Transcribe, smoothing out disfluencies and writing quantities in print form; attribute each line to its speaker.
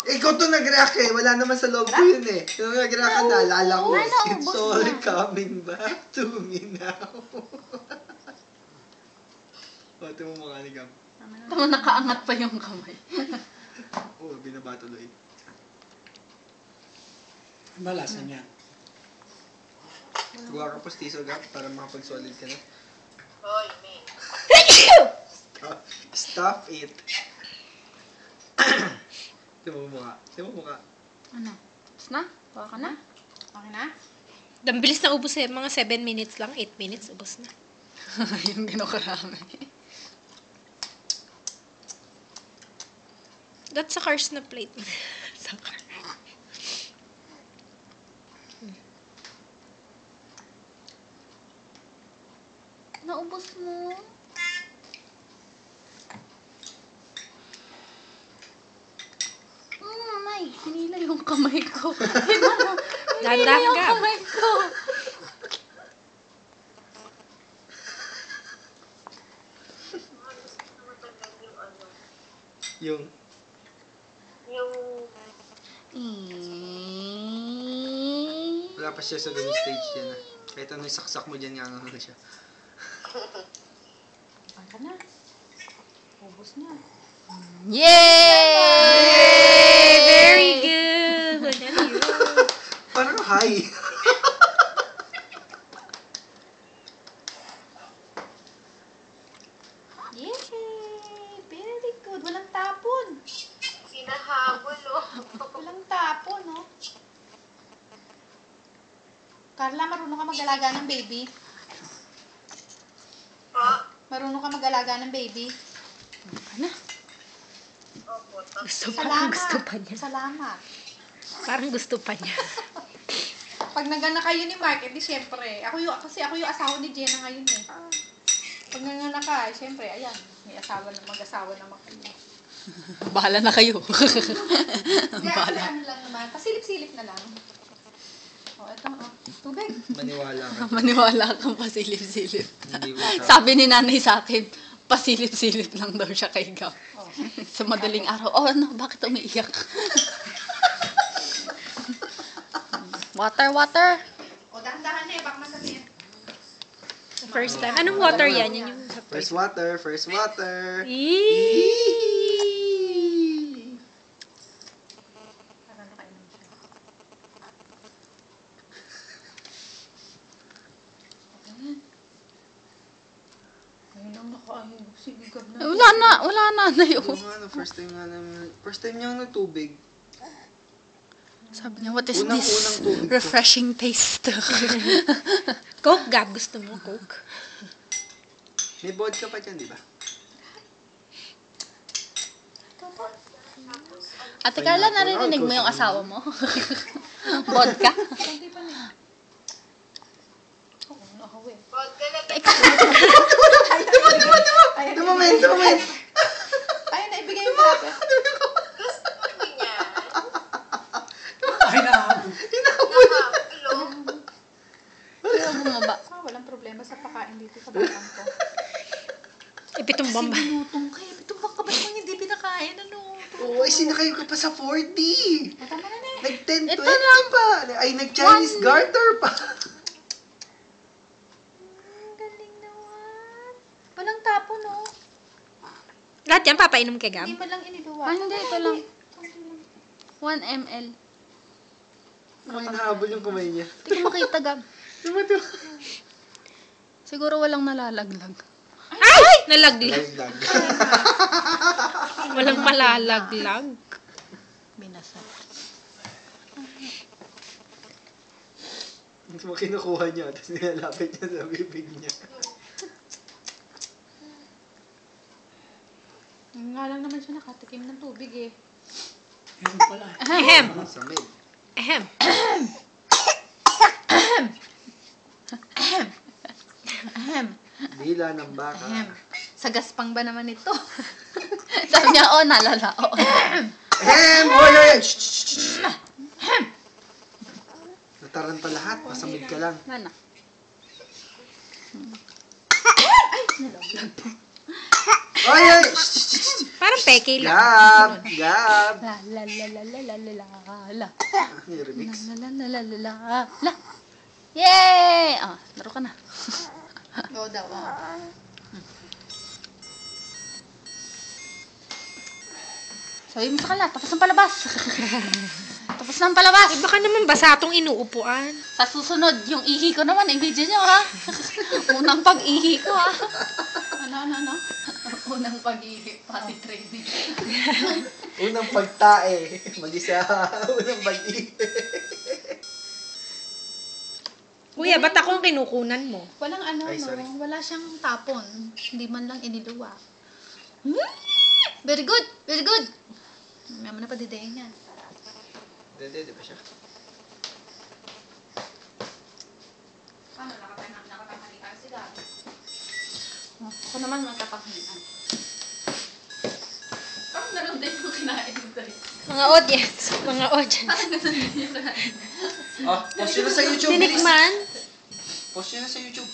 Speaker 1: Ikaw to nag-react eh. Wala naman sa loob ko yun eh. Nung nag-react ka, naalala ko. It's all coming back to me now. Bato mo mukha ni Gam.
Speaker 2: Tama, nakaangat pa yung kamay.
Speaker 1: Oo, binaba tuloy.
Speaker 3: Malasan niya.
Speaker 1: Gawa ka postiso, Gam, para makapag-solid ka na.
Speaker 4: Hoy, me.
Speaker 1: Stop it. Tingnan mo mukha. Tingnan mo mukha.
Speaker 2: Ano? Tapos na? Bawa ka na? Okay na?
Speaker 5: Ang bilis na ubos eh. Mga 7 minutes lang. 8 minutes, ubos na.
Speaker 2: Yung gano'karami.
Speaker 5: That's sa cars na plate. Sa car.
Speaker 2: Naubos mo? May, hinila yung kamay ko. Hinila yung kamay ko.
Speaker 1: Yung... Wala pa siya sa ganung stage yan ah. Kahit ano yung saksak mo dyan, nga ano siya.
Speaker 2: Ka na. Ubos na. Yay!
Speaker 5: Very good! Ano yun?
Speaker 1: Parang high.
Speaker 2: Yay! Very good. Walang tapon.
Speaker 4: Sinahabol, oh.
Speaker 2: Walang tapon, no? Carla, marunong ka mag-alaga ng baby?
Speaker 4: Pa?
Speaker 2: Marunong ka mag-alaga ng baby? Ano?
Speaker 4: Opo,
Speaker 5: Gusto pa,
Speaker 2: Salamat.
Speaker 5: gusto pa niya.
Speaker 2: Salamat.
Speaker 5: Parang gusto pa niya.
Speaker 2: Pag nagana kayo ni Mark, edi syempre. Kasi ako yung asawa ni Jenna ngayon eh. Pag nagana ka, syempre, ayan. Mag-asawa naman kayo.
Speaker 5: Bahala na kayo.
Speaker 2: Kaya ano lang naman. Pasilip-silip na lang. O, ito. Tubig.
Speaker 1: Maniwala ka.
Speaker 5: Maniwala kang pasilip-silip.
Speaker 1: Hindi mo
Speaker 5: Sabi ni nanay sa akin, pasilip-silip lang daw siya kay Gam.
Speaker 2: Oh.
Speaker 5: Sa madaling araw, oh ano, bakit umiiyak? Water, water.
Speaker 2: O, dahan-dahan na eh. Baka masabihin.
Speaker 5: First time. Anong water yan? Yan yung
Speaker 1: First water, first water.
Speaker 2: Para nakainom siya. Ngayon lang nakaayun. Sigigab na.
Speaker 5: Wala na na yun.
Speaker 1: Oo nga, no, first time niyang nagtubig.
Speaker 5: Sabi niya, what is
Speaker 1: Unang
Speaker 5: this
Speaker 1: tubig ko.
Speaker 5: refreshing taste? Coke, Gab. Gusto mo Coke?
Speaker 1: May vodka pa dyan, di ba?
Speaker 5: Ate Carla, naririnig mo yung asawa mo? Vodka?
Speaker 2: Hindi pa niya. Oo, nakawi.
Speaker 4: Vodka na
Speaker 1: Dumamen!
Speaker 2: Ayun na, ibigay yung plato.
Speaker 4: gusto mo niya.
Speaker 3: Ay,
Speaker 4: Nahabol, oh.
Speaker 5: Pero bumaba.
Speaker 2: Walang problema sa pakain dito sa batang ko.
Speaker 5: Ipitong bamba.
Speaker 2: Sinulutong ka eh. Bitumbang ka ba't mo hindi pinakain? Ano?
Speaker 1: Oo, ay sinakay ko pa sa 40.
Speaker 2: Matama na na eh.
Speaker 1: Nag-10, 20
Speaker 5: Ito lang.
Speaker 1: pa. Ay, nag-Chinese garter pa.
Speaker 2: Ang galing naman. Walang tapon, no?
Speaker 5: Lahat yan, papainom kay Gab?
Speaker 2: Hindi mo lang iniluwa.
Speaker 5: Hindi, ito lang. 1 ml.
Speaker 1: May nahabol yung kamay niya.
Speaker 5: Hindi ko makita, Gab.
Speaker 1: Tumatlo.
Speaker 5: Siguro walang nalalaglag. Ay! Nalaglag.
Speaker 1: Lag.
Speaker 5: Walang malalaglag.
Speaker 2: Binasa.
Speaker 1: Hindi mo kinukuha niya, tapos nilalapit niya sa bibig niya.
Speaker 2: Nga lang naman siya nakatikim ng tubig eh.
Speaker 3: Yan pala.
Speaker 5: Ahem.
Speaker 1: Sa mid.
Speaker 5: Ahem.
Speaker 1: Dila ng baka.
Speaker 2: Sa gaspang ba naman ito?
Speaker 5: Sabi niya, oh, nalala. Oh.
Speaker 1: Ahem! Oy, oy, oy! Shh, shh, shh. Nataran pa lahat, masamid ka lang.
Speaker 5: Mana?
Speaker 1: Ay, ay!
Speaker 6: Parang peke lang.
Speaker 1: Gab! Gab!
Speaker 5: La la la la la la la la la.
Speaker 1: Yung remix.
Speaker 5: La la la la la la la. Yay! Ah, laro ka na.
Speaker 2: Oo daw.
Speaker 5: Sabi mo sa kanila, tapos ng palabas. Tapos ng palabas.
Speaker 6: Eh, baka naman basa itong inuupuan.
Speaker 5: Sa susunod, yung ihi ko naman, i-video nyo ha. Unang pag-ihi ko ha. Ano? Unang pag-ihi, pati training.
Speaker 1: Unang pagtae. Mag-isa. Unang pag-ihi.
Speaker 6: Kuya, ba't ako ang kinukunan mo?
Speaker 2: Walang ano,
Speaker 1: Ay, sorry.
Speaker 2: no? Wala siyang tapon. Hindi man lang iniluwa.
Speaker 5: Very good, very good. May mo na padidayin yan.
Speaker 1: Di ba siya?
Speaker 2: Paano? Nakatanghalian sila.
Speaker 5: Ako naman magkapaghingan. Parang ganun din yung kinain mo tayo.
Speaker 6: Mga audience. Mga audience.
Speaker 1: Ah, post yun na sa YouTube. Bilis.
Speaker 6: Tinikman?
Speaker 1: Post yun na sa YouTube.